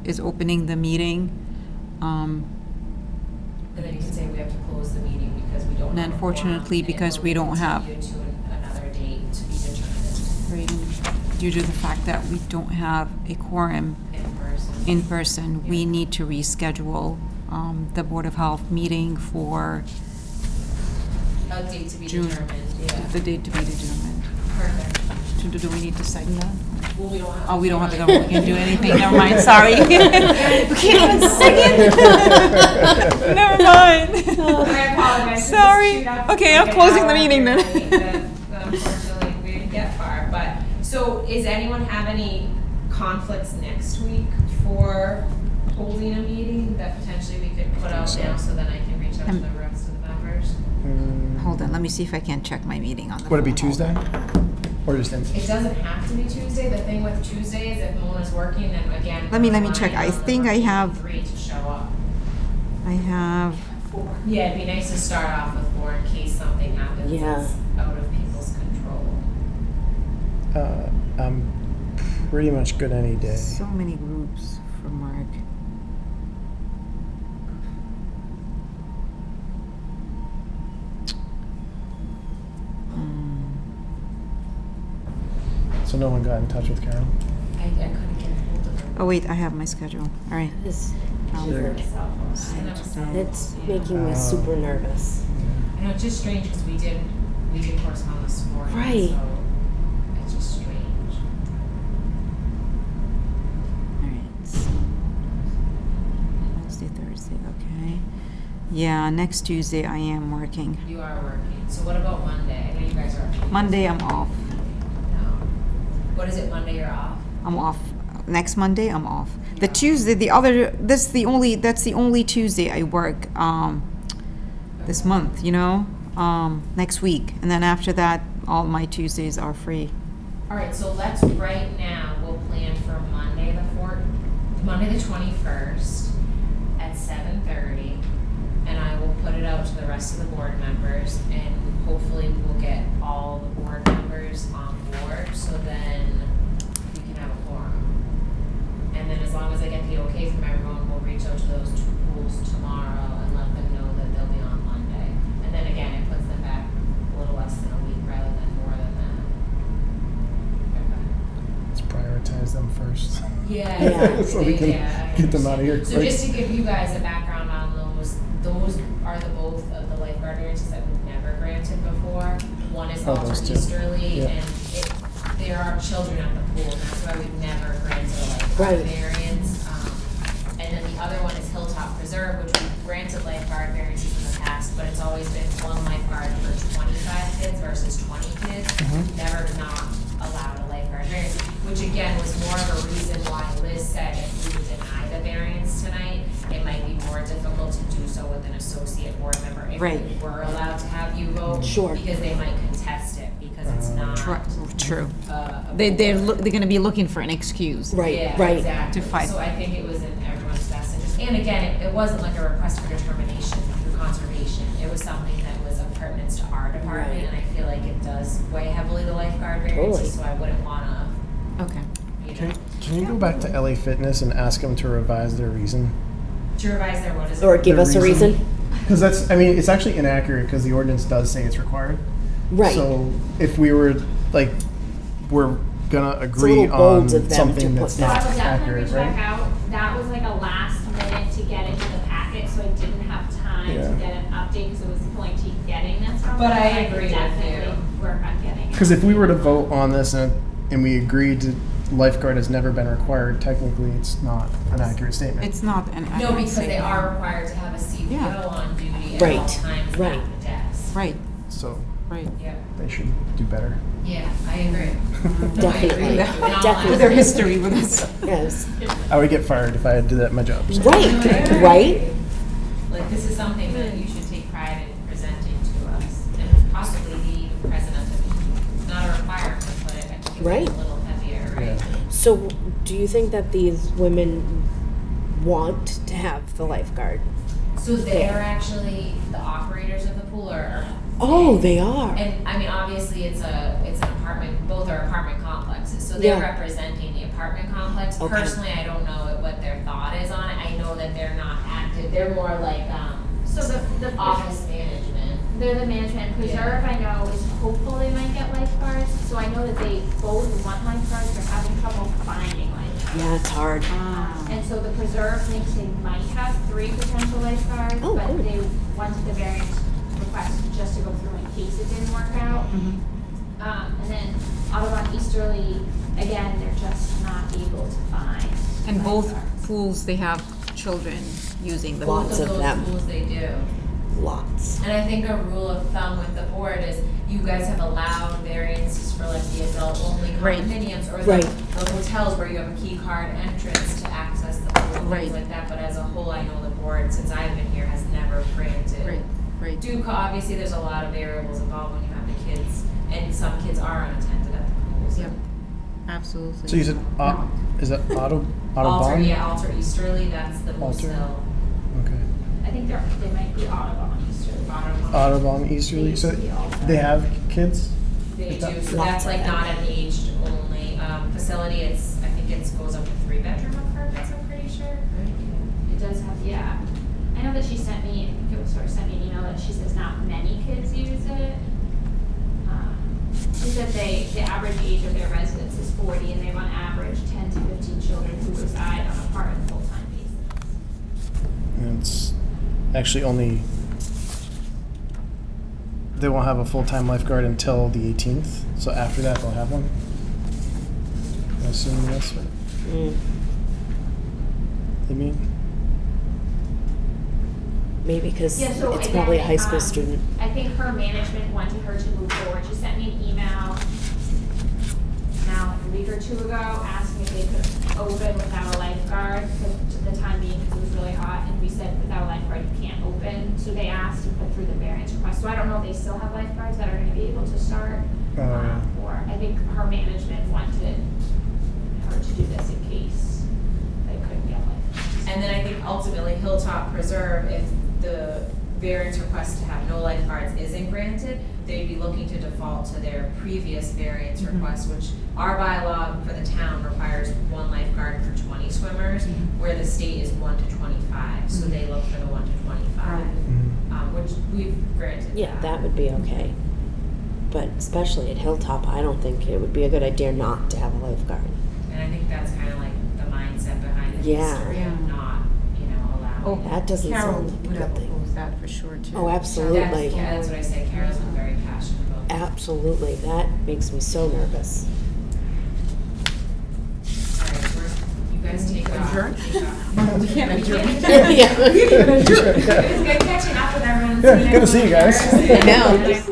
is opening the meeting. And then you can say we have to close the meeting because we don't And have a unfortunately, quorum, because and we it will don't have- continue to another date to be determined Right, and due to the fact that we don't have a quorum in person. in person, we Yeah. need to reschedule the Board of Health meeting for A date to be June. determined, yeah. the date to be determined. Perfect. Do we need to sign that? Well, we don't have. Oh, we don't have to to go, we can do anything, never mind, sorry. We can't even sing it. Never mind. I apologize. Sorry. Okay, I'm closing the meeting then. That unfortunately, we didn't get far, but, so is anyone have any conflicts next week for holding a meeting that potentially we could put out now, so then I can reach out to the rest of the members? Hold on, let me see if I can check my meeting on the phone. Would it be Tuesday? Or just in? It doesn't have to be Tuesday. The thing with Tuesday is if Mona's working, then again. Let me we're check. relying I on the think I working have- three to show up. I have, Yeah, it'd be nice to start off with four in case something happens Yeah. that's out of people's control. I'm pretty much good any day. so many groups for Mark. So no one got in touch with Carol? I couldn't get hold of her. Oh wait, I have my schedule, all right. It's Um, weird. It's making me super nervous. I know, it's just strange because we did correspond this morning. Right. So it's just strange. All right, so Wednesday, Thursday, okay. Yeah, next Tuesday I am working. You are working. So what about Monday? I know you guys are. Monday I'm off. No. What is it, Monday you're off? I'm off. Next Monday I'm off. The Tuesday, that's the only Tuesday I work this month, you know? Next week. And then after that, all my Tuesdays are free. All right, so let's right now, we'll plan for Monday the 21st at 7:30. And I will put it out to the rest of the board members and hopefully we'll get all the board members on board so then we can have a quorum. And then as long as I get the okay from everyone, we'll reach out to those two pools tomorrow and let them know that they'll be on Monday. And then again, it puts them back a little less than a week rather than more than that. Let's prioritize them first. Yeah, Yeah. exactly. So we can Yeah, I get them out of here So quick. just to give you guys a background on those are the both of the lifeguard variances that we've never granted before. One is Oh, Alter those two. Easterly, Yeah. and there are children at the pool, and that's why we've never granted a lifeguard Right. variance. And then the other one is Hilltop Preserve, which we've granted lifeguard variances in the past, but it's always been one lifeguard for 25 kids versus 20 kids. Never not allowed a lifeguard variance, which again was more of a reason why Liz said if we would deny the variance tonight, it might be more difficult to do so with an associate board member if Right. we were allowed to have you vote. Sure. Because they might contest it, because it's not. True. a They're board. gonna be looking for an excuse. Right, Yeah, right. exactly. To fight. So I think it was in everyone's best interest. And again, it wasn't like a request for determination through conservation. It was something that was of pertinence to our department, Right. and I feel like it does weigh heavily the lifeguard variances, so Totally. I wouldn't wanna, Okay. Can you go back to LA Fitness and ask them to revise their reason? to revise their what is it? Or give The us a reason. Because that's, I mean, it's actually inaccurate because the ordinance does say it's required. Right. So if we were, like, we're gonna agree little bold on of them to something put that's that. not I will definitely accurate, reach back right? out. That was like a last minute to get into the packet, so I didn't have time Yeah. to get an update because it was pulling teeth getting this from But them, I could agree with definitely you. work on getting it. Because if we were to vote on this and we agreed to lifeguard has never been required, technically it's not an accurate statement. It's not an No, accurate because they statement. are required to have a CPO Yeah. on duty at Right, all times right. at the desk. Right, So right. Yep. they should do better. Yeah, I agree. Definitely. In all Definitely. With their honesty. history with us. Yes. I would get fired if I did that in my job. So. Right, right? Like, this is something that you should take pride in presenting to us, and possibly be present at the meeting. It's not a requirement, but I think it Right. was a little heavier, right? Yeah. So do you think that these women want to have the lifeguard? So they're actually the operators of the pool, or Oh, they are. and I mean, obviously, it's an apartment, both are apartment complexes, so they're Yeah. representing the apartment complex. Okay. Personally, I don't know what their thought is on it. I know that they're not active. They're more like, So the office management. they're the management. Preserve, I know, is hopeful they might get lifeguards. So I know that they both want lifeguards. They're having trouble finding lifeguards. Yeah, it's hard. And so the Preserve thinks they might have 3 potential lifeguards, Oh, but cool. they wanted the variance request just to go through in case it didn't work out. And then Audubon Easterly, again, they're just not able to find And both lifeguards. pools, they have children using the Lots Both of of those them. pools they do. Lots. And I think a rule of thumb with the board is you guys have allowed variances for like the adult only Right. condominiums or Right. the hotels where you have a key card entrance to access the pool, Right. things like that. But as a whole, I know the board, since I've been here, has never granted. Right. Obviously, there's a lot of variables involved when you have the kids, and some kids are unattended at the pools. Yep. Absolutely. So you said, is that Alter, Audubon? yeah, Alter Easterly, that's the most Alter. still. Okay. I think they might be Audubon Easterly. Audubon Easterly, so they have kids? They Like that? do, so Lots that's of like them. not an aged only, facility, it's, I think it goes up to 3-bedroom apartments, I'm pretty sure. It does have, yeah. I know that she sent me, I think it was her, sent me an email that she says not many kids use it. She said the average age of their residents is 40 and they have on average 10 to 15 children who reside on a part of full-time basis. And it's actually only, they won't have a full-time lifeguard until the 18th, so after that they'll have one? I assume that's what they mean? Maybe because Yeah, so it's again, probably a high school um, student. I think her management wanted her to move forward. She sent me an email now a week or 2 ago asking if they could open without a lifeguard for the time being because it was really hot. And we said without a lifeguard you can't open. So they asked to put through the variance request. So I don't know if they still have lifeguards that are going to be able to start. Or I think her management wanted her to do this in case they couldn't get lifeguards. And then I think ultimately Hilltop Preserve, if the variance request to have no lifeguards isn't granted, they'd be looking to default to their previous variance request, which our bylaw for the town requires 1 lifeguard per 20 swimmers, where the state is 1 to 25, so they look for the 1 to 25, which we've granted. Yeah, that would be okay. But especially at Hilltop, I don't think it would be a good idea not to have a lifeguard. And I think that's kind of like the mindset behind the Yeah. history Yeah. of not, allowing. Oh, That doesn't Carol sound like a would have good thing. opposed that for sure too. Oh, absolutely. That's what I said, Carol's been very passionate about that. Absolutely. That makes me so nervous. All right, you guys take off. Adjourn? Take off. We can't adjourn. Yeah. It's good catching up with everyone. Yeah, good to see you guys. I know.